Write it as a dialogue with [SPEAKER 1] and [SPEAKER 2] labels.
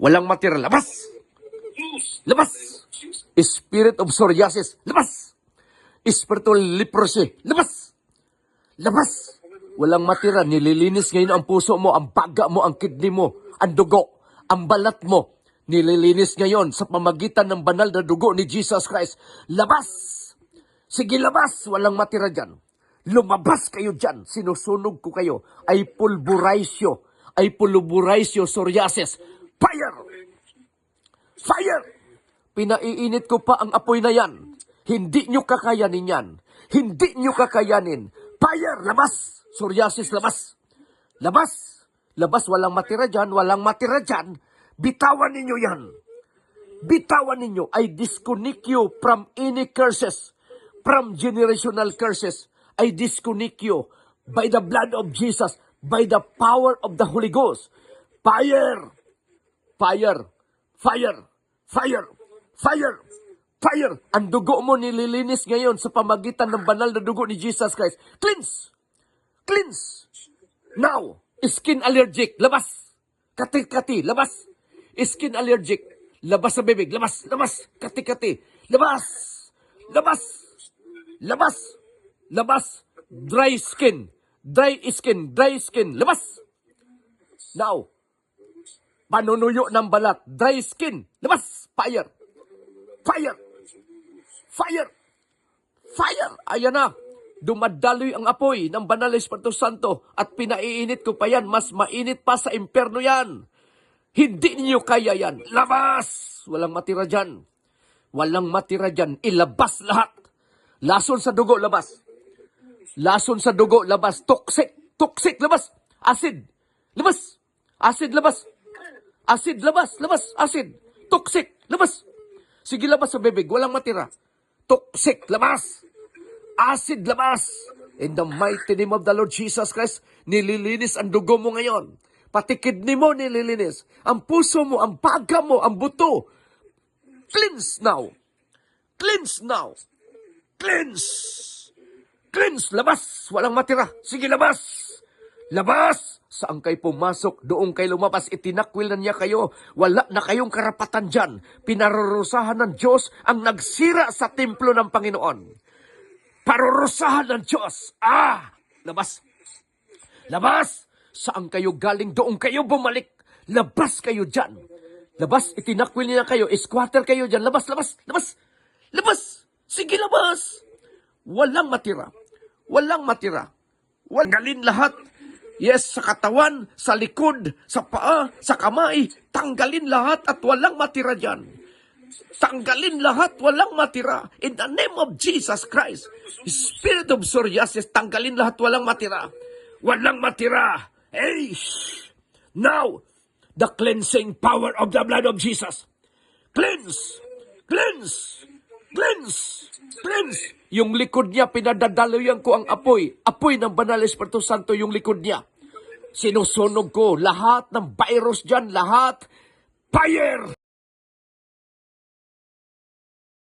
[SPEAKER 1] Walang matira. Labas! Labas! Spirit of psoriasis. Labas! Spiritual leprosy. Labas! Labas! Walang matira. Nililinis ngayon ang puso mo, ang baga mo, ang kidney mo, ang dugo, ang balat mo. Nililinis ngayon sa pamagitan ng banal na dugo ni Jesus Christ. Labas! Sige, labas! Walang matira dyan. Lumabas kayo dyan. Sinusunog ko kayo. I pulverize you, psoriasis. Fire! Fire! Pinaiinit ko pa ang apoy na yan. Hindi nyo kakayanin yan. Hindi nyo kakayanin. Fire! Labas! Psoriasis, labas! Labas! Labas, walang matira dyan, walang matira dyan. Bitawan ninyo yan. Bitawan ninyo. I disconnect you from any curses, from generational curses. I disconnect you by the blood of Jesus, by the power of the Holy Ghost. Fire! Fire! Fire! Fire! Fire! Fire! Ang dugo mo nililinis ngayon sa pamagitan ng banal na dugo ni Jesus Christ. Cleanse! Cleanse! Now! Skin allergic, labas! Kati-kati, labas! Skin allergic, labas sa bibig, labas! Labas! Kati-kati, labas! Labas! Labas! Labas! Dry skin! Dry skin! Dry skin! Labas! Now! Panunuyo ng balat, dry skin! Labas! Fire! Fire! Fire! Fire! Ayan na! Dumadaloy ang apoy ng Banal na Espiritu Santo at pinaiinit ko pa yan. Mas mainit pa sa impyerno yan. Hindi niyo kaya yan. Labas! Walang matira dyan. Walang matira dyan. Ilabas lahat. Lason sa dugo, labas. Lason sa dugo, labas. Toxic. Toxic, labas. Acid. Labas. Acid, labas. Acid, labas. Labas. Acid. Toxic, labas. Sige, labas sa bibig. Walang matira. Toxic, labas. Acid, labas. In the mighty name of the Lord Jesus Christ, nililinis ang dugo mo ngayon. Pati kidney mo nililinis. Ang puso mo, ang baga mo, ang buto. Cleanse now. Cleanse now. Cleanse. Cleanse. Labas. Walang matira. Sige, labas. Labas. Saan kayo pumasok, doon kayo lumabas, itinakwil na niya kayo. Wala na kayong karapatan dyan. Pinarurusahan ng Diyos ang nagsira sa templo ng Panginoon. Parurusahan ng Diyos. Labas. Labas. Saan kayo galing, doon kayo bumalik. Labas kayo dyan. Labas, itinakwil niya kayo. Squatter kayo dyan. Labas, labas, labas. Labas. Sige, labas. Walang matira. Walang matira. Tanggalin lahat. Yes, sa katawan, sa likod, sa paa, sa kamay. Tanggalin lahat at walang matira dyan. Tanggalin lahat, walang matira. In the name of Jesus Christ. Spirit of psoriasis, tanggalin lahat, walang matira. Walang matira. Hey! Now, the cleansing power of the blood of Jesus. Cleanse! Cleanse! Cleanse! Cleanse! Yung likod niya, pinadadaloyan ko ang apoy. Apoy ng Banal na Espiritu Santo yung likod niya. Sinusunog ko lahat ng virus dyan, lahat. Fire!